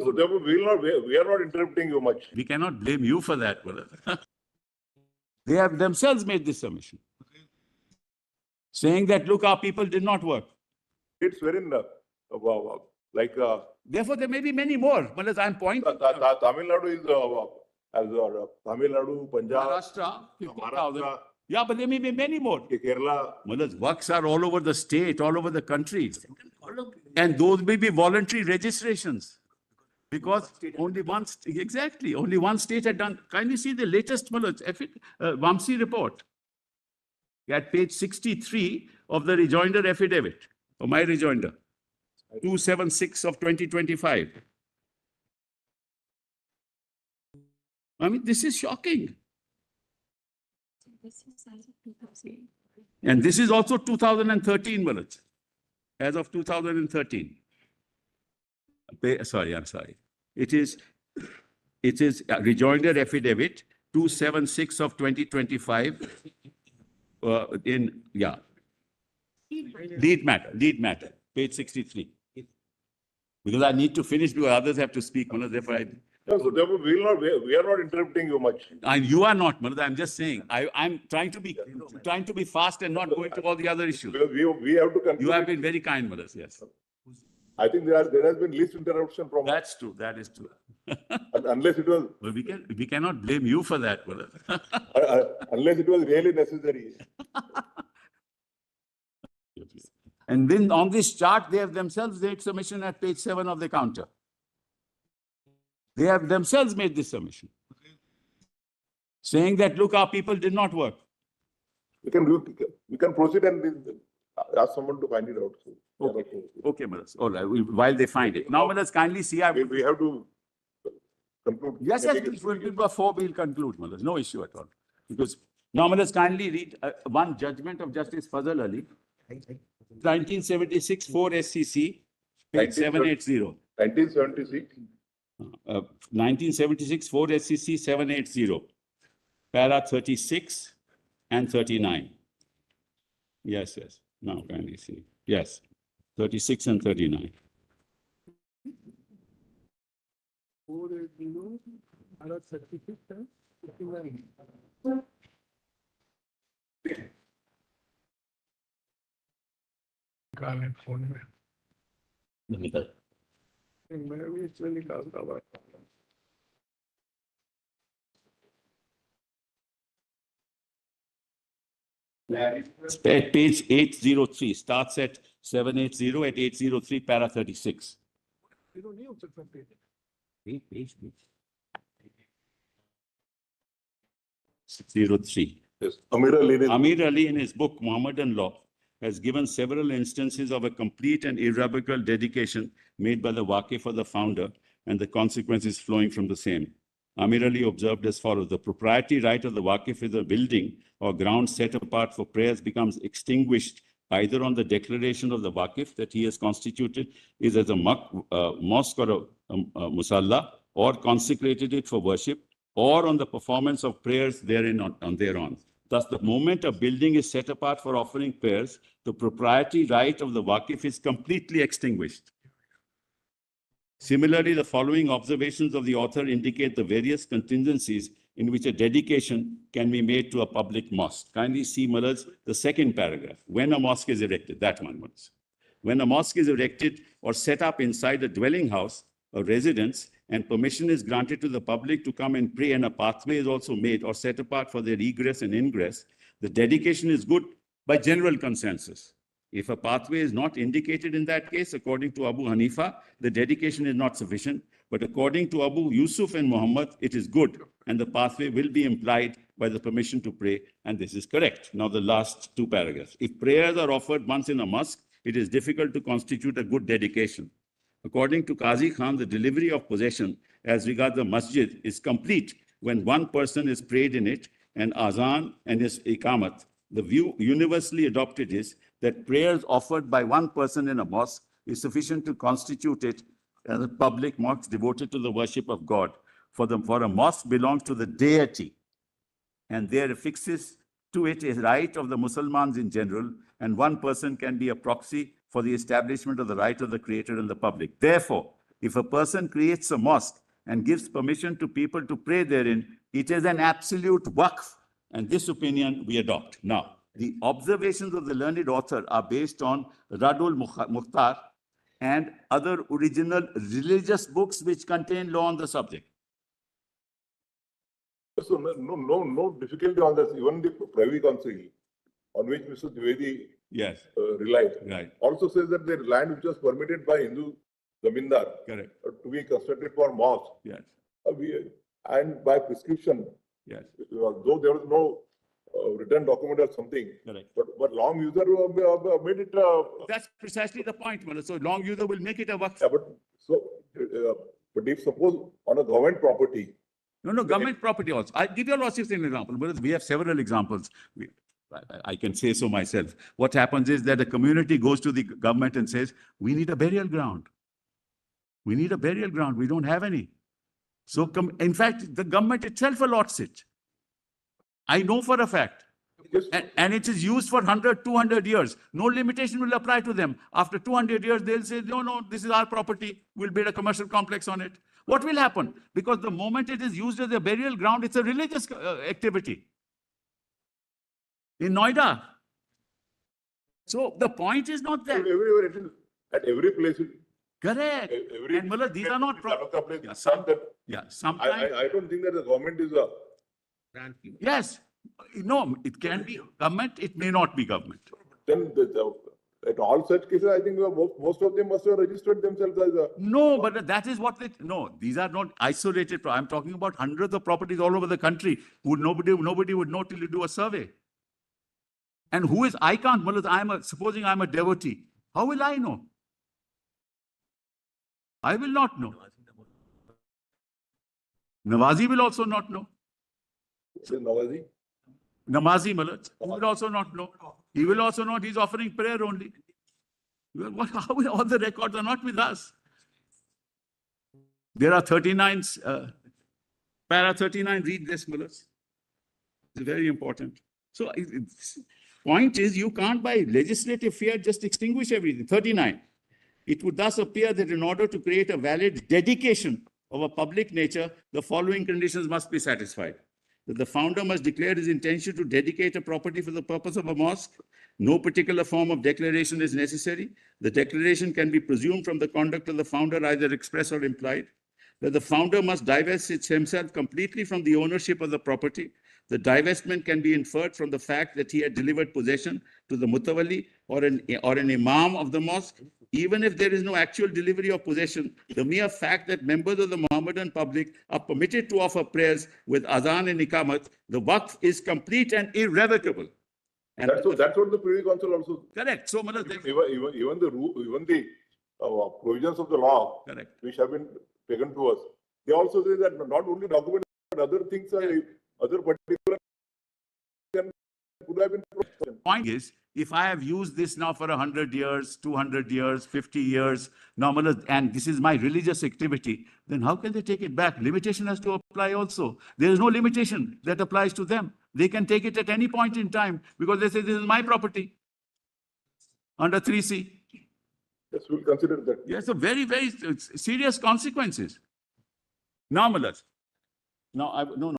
So therefore, we are not interrupting you much. We cannot blame you for that, brother. They have themselves made this submission, saying that, look, our people did not work. It's very like Therefore, there may be many more. But as I'm pointing, Tamil Nadu is Tamil Nadu, Punjab, Maharashtra, 50,000. Maharashtra, Yeah, but there may be many more. Kerala. Malas, works are all over the state, all over the country. And those may be voluntary registrations. Because only one, only one state had done. Kindly see the latest Vamsi report at page 63 of the rejoinder affidavit, or my rejoinder, 276 of 2025. I mean, this is shocking. And this is also 2013, Manoj, as of 2013. Sorry, I'm sorry. It is rejoinder affidavit 276 of 2025 lead matter, page 63. Because I need to finish because others have to speak. Manoj, therefore So therefore, we are not interrupting you much. And you are not, Manoj. I'm just saying. I'm trying to be fast and not going to all the other issues. Because we have to conclude. You have been very kind, Manoj. Yes. I think there has been least interruption from. That's true. That is true. Unless it was. Well, we cannot blame you for that, Manoj. Unless it was really necessary. And then on this chart, they have themselves made submission at page 7 of the counter. They have themselves made this submission, saying that, look, our people did not work. We can proceed and ask someone to find it out. Okay, Manoj. All right. While they find it. Now, Manoj, kindly see. We have to conclude. Yes, before we'll conclude, Manoj. No issue at all. Because now, Manoj, kindly read one judgment of Justice Fazal Ali, 1976, 4 SCC, page 780. 1976. 1976, 4 SCC 780, para 36 and 39. Yes. Now can you see? Yes, 36 and 39. At page 803, starts at 780, at 803, para 36. Page. 603. Yes. Amir Ali in his book, Mohammedan Law, has given several instances of a complete and irrevocable dedication made by the wakf or the founder and the consequences flowing from the same. Amir Ali observed as follows: the proprietary right of the wakf is a building or ground set apart for prayers becomes extinguished either on the declaration of the wakf that he has constituted is as a mosque or a musalla, or consecrated it for worship, or on the performance of prayers therein on thereon. Thus, the moment a building is set apart for offering prayers, the proprietary right of the wakf is completely extinguished. Similarly, the following observations of the author indicate the various contingencies in which a dedication can be made to a public mosque. Kindly see, Malaz, the second paragraph. When a mosque is erected, that one, Malaz. When a mosque is erected or set up inside a dwelling house or residence, and permission is granted to the public to come and pray, and a pathway is also made or set apart for their egress and ingress, the dedication is good by general consensus. If a pathway is not indicated in that case, according to Abu Hanifa, the dedication is not sufficient. But according to Abu Yusuf and Muhammad, it is good, and the pathway will be implied by the permission to pray, and this is correct. Now, the last two paragraphs. If prayers are offered once in a mosque, it is difficult to constitute a good dedication. According to Qazi Khan, the delivery of possession as regards the masjid is complete when one person is prayed in it, and azan and his iqamat. The view universally adopted is that prayers offered by one person in a mosque is sufficient to constitute it as a public mosque devoted to the worship of God. For a mosque belongs to the deity, and there affixes to it a right of the Muslims in general, and one person can be a proxy for the establishment of the right of the Creator and the public. Therefore, if a person creates a mosque and gives permission to people to pray therein, it is an absolute waqf. And this opinion we adopt. Now, the observations of the learned author are based on Radul Mukhtar and other original religious books which contain law on the subject. So no difficulty on this. Even the Privy Council, on which Mr. Dwivedi Yes, relied, right, also says that the land which was permitted by Hindu zamindar correct, to be constructed for mosque, yes, and by prescription, yes, though there was no written document or something, correct. but long user made it. That's precisely the point, Mala. So long user will make it a waqf. Yeah, but if suppose on a government property, No, government property also. I'll give you a lordship an example. But we have several examples. I can say so myself. What happens is that a community goes to the government and says, we need a burial ground. We need a burial ground. We don't have any. So, in fact, the government itself allots it. I know for a fact. yes, And it is used for 100, 200 years. No limitation will apply to them. After 200 years, they'll say, no, this is our property. We'll build a commercial complex on it. What will happen? Because the moment it is used as a burial ground, it's a religious activity. In Noida. So the point is not that. everywhere it is, at every place. Correct. Every And Mullah, these are not place. Yeah, sometimes. I don't think that the government is a. Yes. No, it can be government. It may not be government. Then at all such cases, I think most of them must have registered themselves as a. No, but that is what no, these are not isolated. I'm talking about hundreds of properties all over the country who nobody would know till you do a survey. And who is, I can't, supposing I'm a devotee. How will I know? I will not know. Nawazi will also not know. Nawazi? Namazi Malaj, he will also not know. He will also know he's offering prayer only. How all the records are not with us? There are 39, para 39, read this, Malaj. It's very important. So, point is, you can't by legislative fear just extinguish everything. 39. It would thus appear that in order to create a valid dedication of a public nature, the following conditions must be satisfied. That the founder must declare his intention to dedicate a property for the purpose of a mosque. No particular form of declaration is necessary. The declaration can be presumed from the conduct of the founder, either express or implied. That the founder must divest himself completely from the ownership of the property. The divestment can be inferred from the fact that he had delivered possession to the mutawalli or an imam of the mosque. Even if there is no actual delivery of possession, the mere fact that members of the Mohammedan public are permitted to offer prayers with adhan and iqamat, the waqf is complete and irrevocable. And that's what the Privy Council also. Correct. So, Even the provisions of the law, correct. which have been taken to us, they also say that not only documents, but other things are other particular could have been. Point is, if I have used this now for 100 years, 200 years, 50 years, and this is my religious activity, then how can they take it back? Limitation has to apply also. There is no limitation that applies to them. They can take it at any point in time because they say this is my property under 3C. Yes, we'll consider that. Yes, so very, very serious consequences. Now, Malas. Now, no.